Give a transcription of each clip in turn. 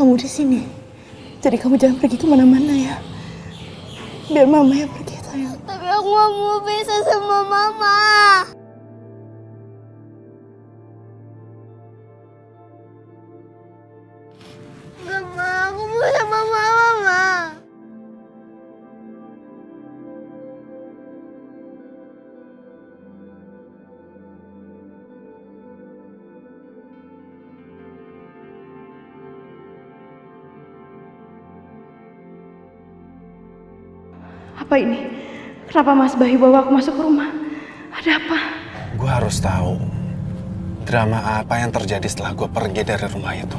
kamu di sini. Jadi kamu jangan pergi kemana-mana ya. Biar mama yang pergi, sayang. Tapi aku gak mau bisa sama mama. Gak mau, aku mau sama mama. Apa ini? Kenapa Mas Bayu bawa aku masuk ke rumah? Ada apa? Gue harus tahu drama apa yang terjadi setelah gue pergi dari rumah itu.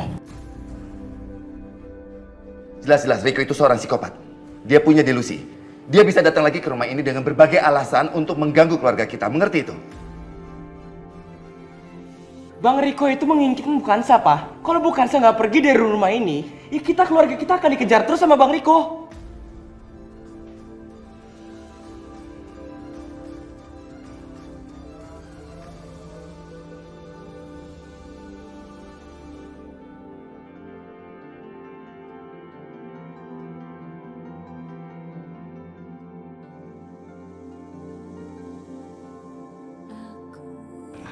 Jelas-jelas Riko itu seorang psikopat. Dia punya delusi. Dia bisa datang lagi ke rumah ini dengan berbagai alasan untuk mengganggu keluarga kita. Mengerti itu? Bang Riko itu menginginkan bukan siapa? Kalau bukan saya nggak pergi dari rumah ini, ya kita keluarga kita akan dikejar terus sama Bang Riko.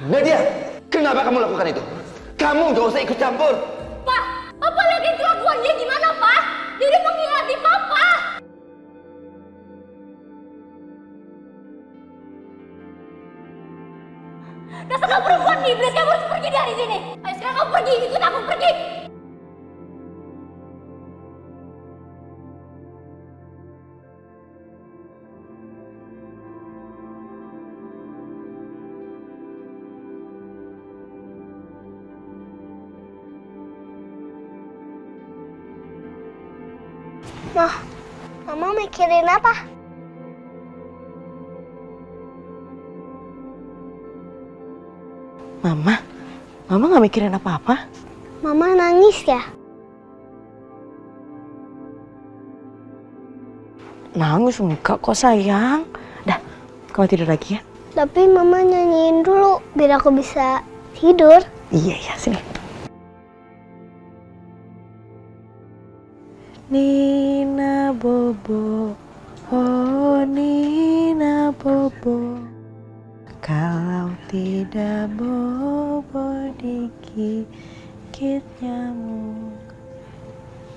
Nadia, kenapa kamu lakukan itu? Kamu gak usah ikut campur. Pak, Papa lihat kelakuan dia gimana, Pak? Dia udah mengkhianati Papa. Dasar kamu perempuan iblis, kamu harus pergi dari sini. Ayo sekarang kamu pergi, ikut aku pergi. Mama mikirin apa? Mama nggak mikirin apa-apa. Mama nangis ya? Nangis enggak kok sayang. Dah, kamu tidur lagi ya. Tapi Mama nyanyiin dulu biar aku bisa tidur. Iya, sini. Nina Bobo, oh Nina Bobo, kalau tidak bobo digigit nyamuk.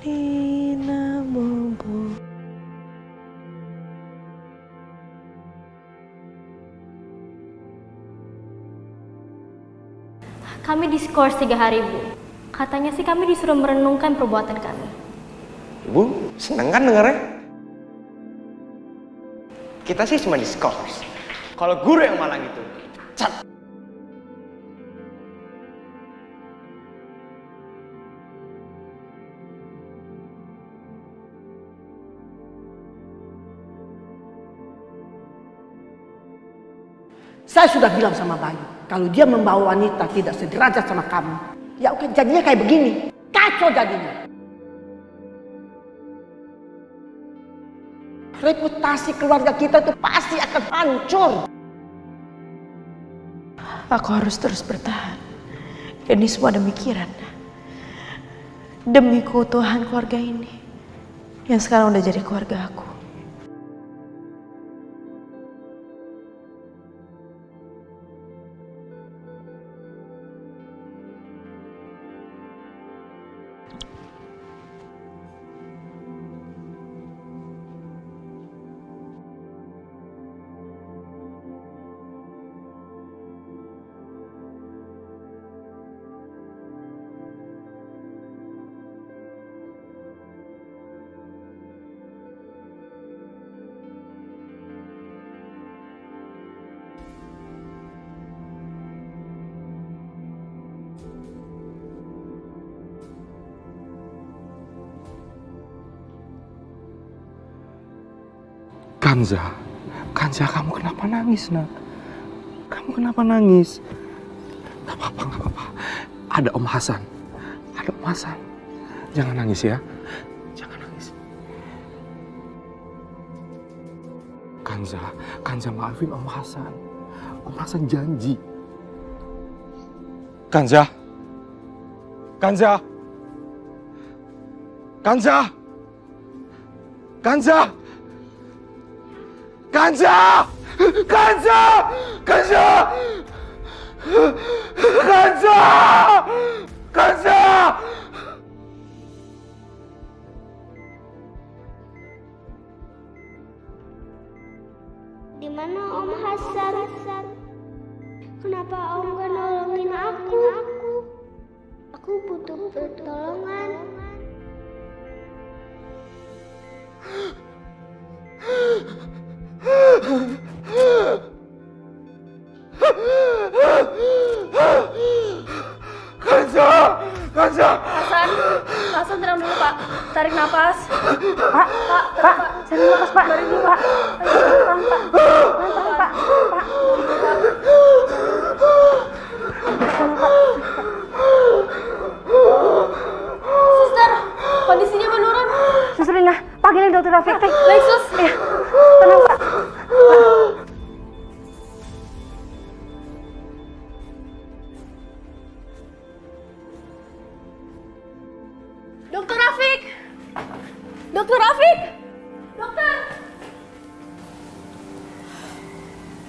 Nina Bobo. Kami diskors 3 hari, Bu. Katanya sih kami disuruh merenungkan perbuatan kami. Bu, seneng kan dengarnya? Kita sih cuma diskors. Kalau guru yang malang itu, cat. Saya sudah bilang sama Bayu, kalau dia membawa wanita tidak sederajat sama kamu, ya oke, jadinya kayak begini. Kacau jadinya. Reputasi keluarga kita itu pasti akan hancur. Aku harus terus bertahan. Ini semua demi Kiran. Demi keutuhan keluarga ini. Yang sekarang udah jadi keluarga aku. Kanza, kamu kenapa nangis, nak? Kamu kenapa nangis? Gak apa-apa. Ada Om Hasan. Jangan nangis ya. Jangan nangis. Kanza maafin Om Hasan. Om Hasan janji. Kanza. Kanza! Kanza! Kanza! Kanza! Kanza! Kanza! Kanza! Di mana Om Hasan? Kenapa Om gak nolongin aku? Aku butuh pertolongan. Kanza! Kanza! Hasan tenang dulu Pak, tarik nafas. Pak, tarik nafas Pak. Tarik dulu Pak. Pelan Pak. Suster, kondisinya menurun. Suster Lina, panggilin dokter Rafiq. Baik sus. Iya, tenang Pak. Dokter Rafiq! Dokter Rafiq! Dokter!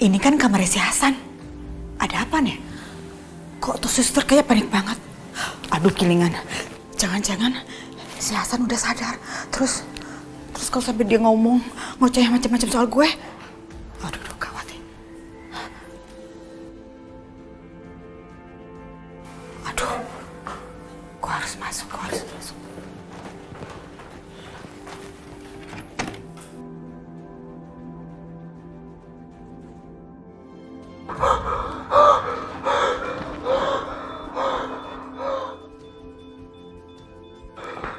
Ini kan kamarnya si Hasan. Ada apa nih? Kok tuh suster kayak panik banget? Aduh kilingan. Jangan-jangan si Hasan udah sadar. Terus kalau sampai dia ngomong ngoceh macam-macam soal gue. Aduh gawat nih. Aduh. Gue harus masuk.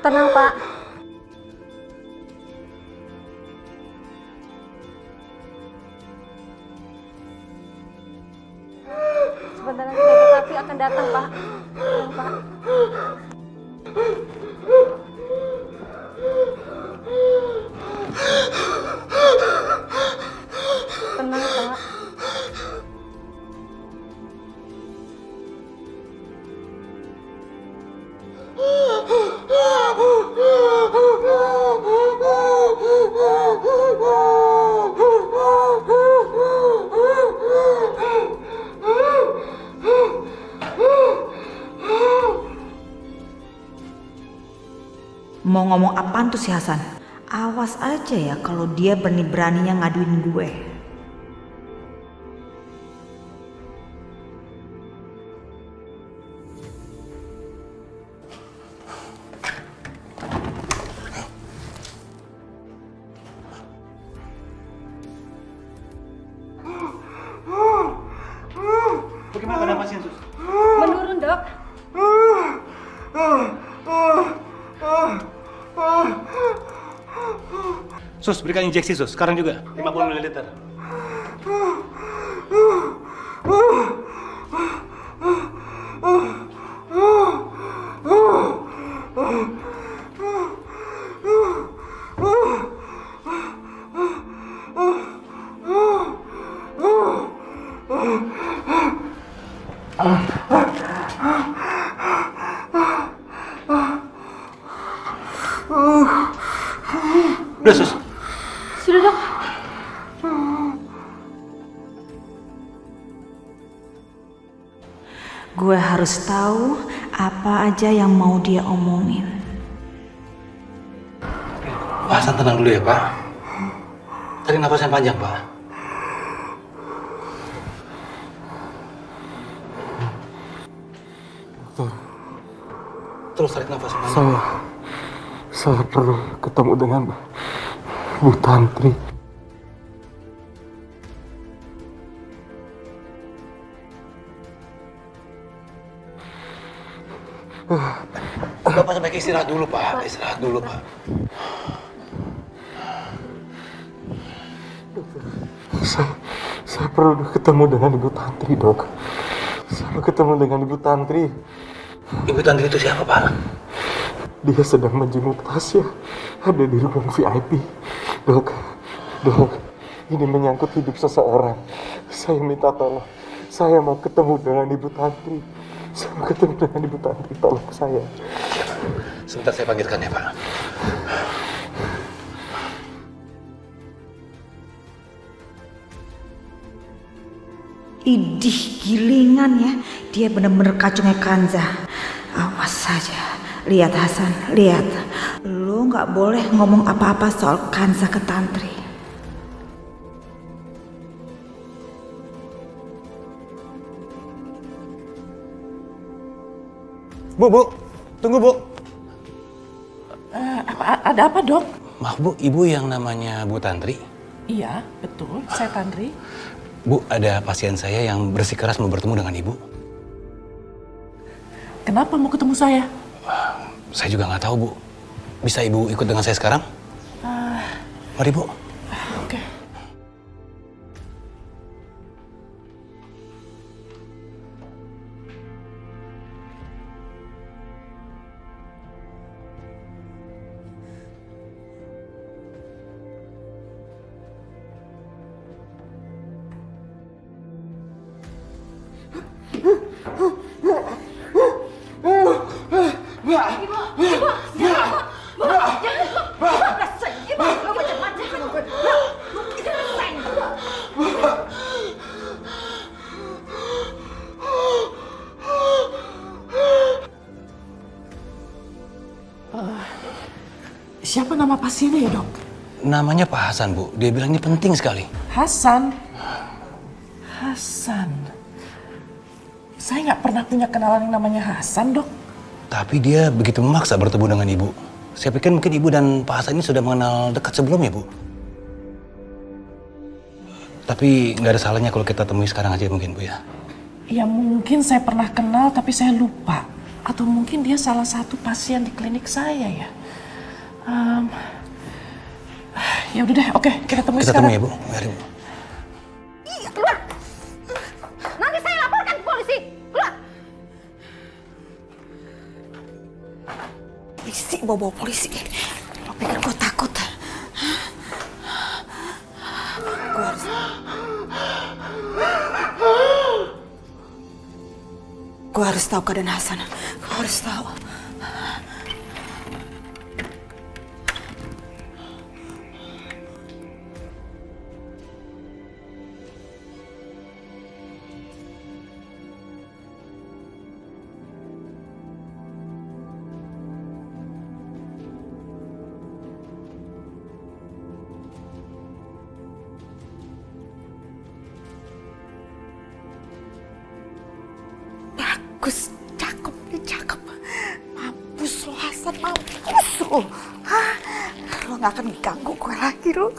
Tenang Pak. Sebentar lagi dokter Rafiq akan datang Pak. Tenang Pak. Tenang Pak. Mau ngomong apaan tuh si Hasan? Awas aja ya kalau dia berani-beraninya ngaduin gue. Bagaimana keadaan pasien, Sus? Menurun dok. Sus, berikan injeksi, Sus. Sekarang juga. 50 ml. Udah, Sus. Sudah dok. Gue harus tahu apa aja yang mau dia omongin. Pak Hasan tenang dulu ya, Pak. Tarik nafas yang panjang, Pak. Terus tarik nafas yang panjang. Saya perlu ketemu dengan Bu Tantri. Bapak sebaiknya istirahat dulu, Pak. Istirahat dulu, Pak. Saya perlu ketemu dengan Ibu Tantri, Dok. Saya mau ketemu dengan Ibu Tantri. Ibu Tantri itu siapa, Pak? Dia sedang menjenguk Tasya. Ada di ruang VIP. Dok, ini menyangkut hidup seseorang. Saya minta tolong. Saya mau ketemu dengan Ibu Tantri. Saya mau ketemu dengan Ibu Tantri. Tolong saya. Sebentar saya panggilkan ya, Pak. Idih, gilingan ya. Dia bener-bener kacungnya Kanza. Awas saja. Lihat Hasan, lihat. Lo nggak boleh ngomong apa-apa soal Kanza ke Tantri. Bu, tunggu Bu. Ada apa, Dok? Maaf Bu, Ibu yang namanya Bu Tantri? Iya, betul. Saya Tantri. Bu, ada pasien saya yang bersikeras mau bertemu dengan Ibu. Kenapa mau ketemu saya? Saya juga nggak tahu Bu. Bisa Ibu ikut dengan saya sekarang? Mari Bu. Oke. Siapa nama pasiennya ya, Dok? Namanya Pak Hasan Bu. Dia bilang ini penting sekali. Hasan. Saya nggak pernah punya kenalan yang namanya Hasan, Dok. Tapi dia begitu memaksa bertemu dengan Ibu. Saya pikir mungkin Ibu dan Pak Hasan ini sudah mengenal dekat sebelumnya Bu. Tapi nggak ada salahnya kalau kita temui sekarang aja mungkin Bu ya. Ya mungkin saya pernah kenal tapi saya lupa. Atau mungkin dia salah satu pasien di klinik saya ya. Ya udah deh, oke, kita temui Kita sekarang. temui ya Bu, mari Bu. Iya, keluar. Nanti saya laporkan ke polisi. Keluar. Polisi, bawa polisi. Lo pikir gue takut? Gue harus tahu keadaan Hasan. Gue harus tahu. Bagus, cakep nih, cakep. Mampus lo Hasan, mampus lo. Hah? Lo gak akan ganggu gue lagi lo.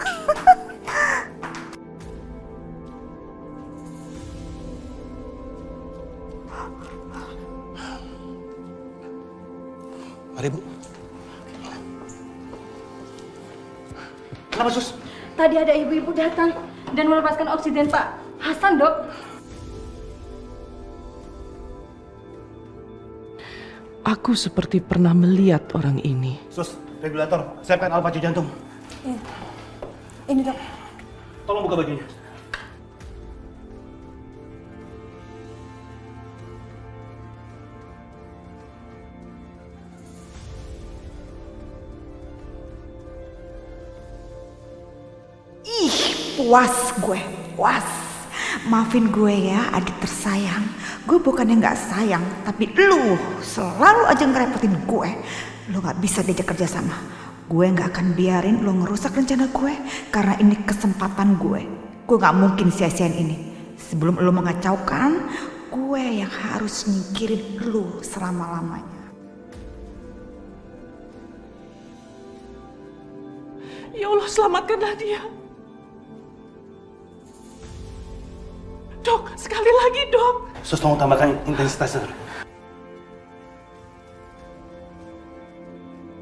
Mari Bu. Kenapa Sus? Tadi ada ibu-ibu datang dan melepaskan oksigen Pak Hasan, Dok. Aku seperti pernah melihat orang ini. Sus, regulator, siapkan alat pacu jantung. Ini Dok. Tolong buka bajunya. Ih, puas gue, puas. Maafin gue ya, adik tersayang. Gue bukannya nggak sayang, tapi lu selalu aja ngerepotin gue. Lu nggak bisa diajak kerja sama. Gue nggak akan biarin lu ngerusak rencana gue, karena ini kesempatan gue. Gue nggak mungkin sia-siain ini. Sebelum lu mengacaukan, gue yang harus nyingkirin lu selama-lamanya. Ya Allah, selamatkanlah dia. Dok, sekali lagi dok. Sus, tolong tambahkan intensitasnya.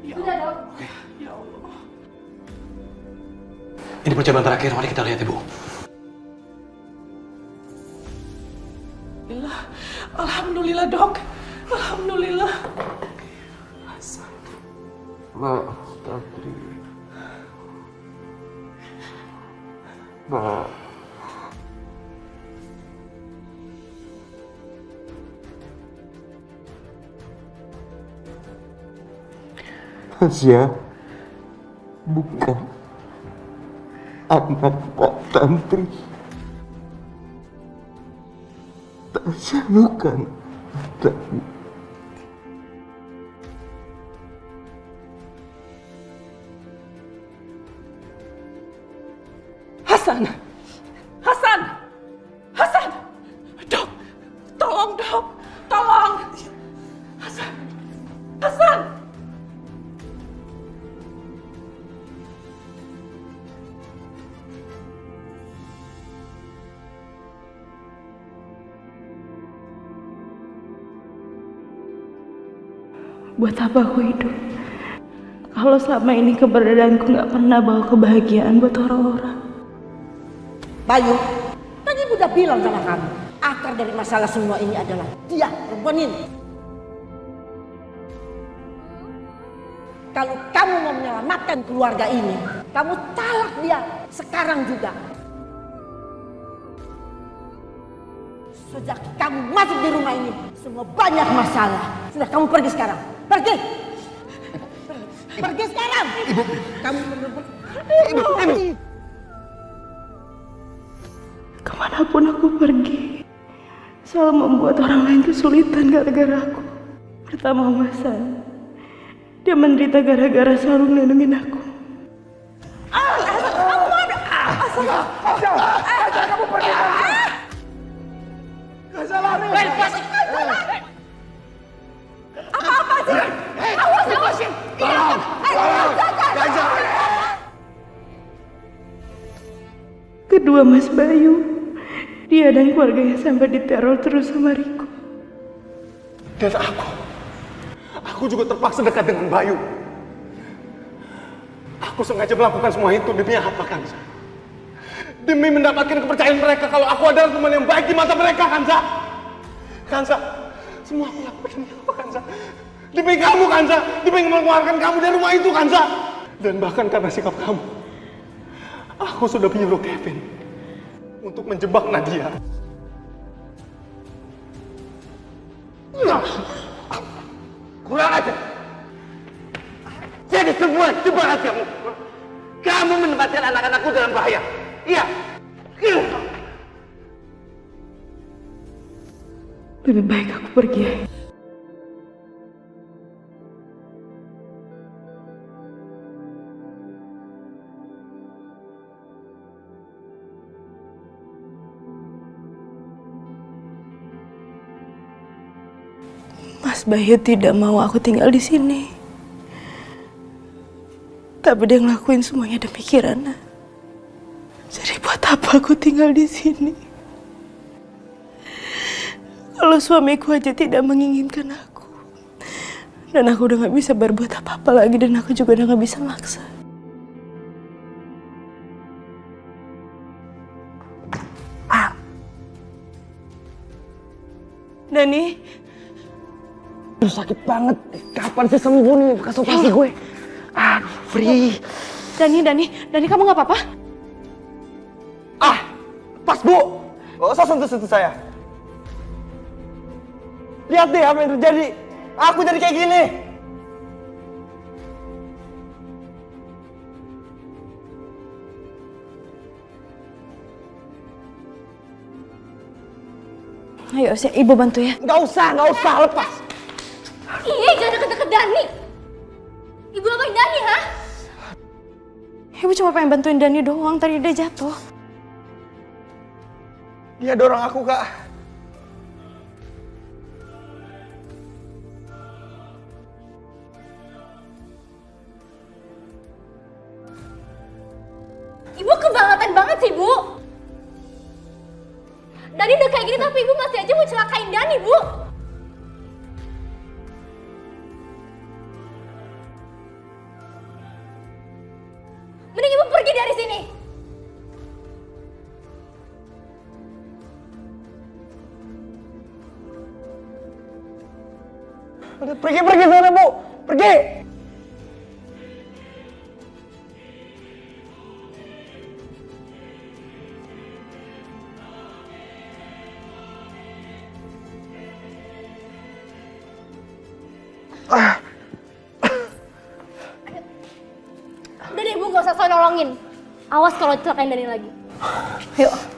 Sudah, Dok. Ya Allah. Ini percobaan terakhir, mari kita lihat Ibu. Alhamdulillah dok. Alhamdulillah. Mbak Tantri. Mbak. Tasya bukan anak Pak Tantri. Tasya bukan anak. Hasan! Hasan! Hasan! Dok! Tolong, Dok! Tolong! Hasan! Hasan! Buat apa aku hidup? Kalau selama ini keberadaanku nggak pernah bawa kebahagiaan buat orang-orang. Bayu, tadi ibu udah bilang sama kamu, akar dari masalah semua ini adalah dia, perempuan ini. Kalau kamu mau menyelamatkan keluarga ini, kamu talak dia sekarang juga. Sejak kamu masuk di rumah ini, semua banyak masalah. Sudah, kamu pergi sekarang. Pergi! Pergi sekarang! Ibu! Kamu benar-benar... Ibu! Kemanapun aku pergi, selalu membuat orang lain kesulitan gara-gara aku. Pertama Hasan, dia menderita gara-gara selalu melindungi aku. Kamu pergi! Gak salah nih! Apa-apa sih? Awas sih! Kedua Mas Bayu, dia dan keluarganya sampai diteror terus sama Riko. Dan aku juga terpaksa dekat dengan Bayu. Aku sengaja melakukan semua itu demi apa, Kansa? Demi mendapatkan kepercayaan mereka kalau aku adalah teman yang baik di mata mereka, Kansa. Kansa, semua aku lakukan demi apa, Kansa? Demi kamu, Kansa. Demi mengeluarkan kamu dari rumah itu, Kansa. Dan bahkan karena sikap kamu, aku sudah menyuruh Kevin untuk menjebak Nadia. Kurang ajar! Jadi semua jebakan kamu. Kamu menempatkan anak-anakku dalam bahaya. Iya. Lebih baik aku pergi. Mas Bayu tidak mau aku tinggal di sini. Tapi dia ngelakuin semuanya demi Kirana. Jadi buat apa aku tinggal di sini? Kalau suamiku aja tidak menginginkan aku. Dan aku udah gak bisa berbuat apa-apa lagi. Dan aku juga udah gak bisa maksa. Dani. Aduh, sakit banget. Kapan sih sembuh nih bekas operasi gue? Aduh, Free. Dani, kamu gak apa-apa? Pas, Bu. Gak usah sentuh-sentuh saya. Lihat deh apa yang terjadi. Aku jadi kayak gini. Ayo, Ibu bantu ya. Gak usah, lepas. Iya, jangan deket-deket Dani. Ibu ngapain Dani, ha? Ibu cuma pengen bantuin Dani doang, tadi dia jatuh. Dia dorong aku, Kak. Ibu kebangetan banget sih, Bu. Dani udah kayak gini tapi Ibu masih aja mau celakain Dani, Bu. Mending Ibu pergi dari sini. Pergi sana, Bu. Pergi. nolongin. Awas kalau celakain Dani lagi. Yuk.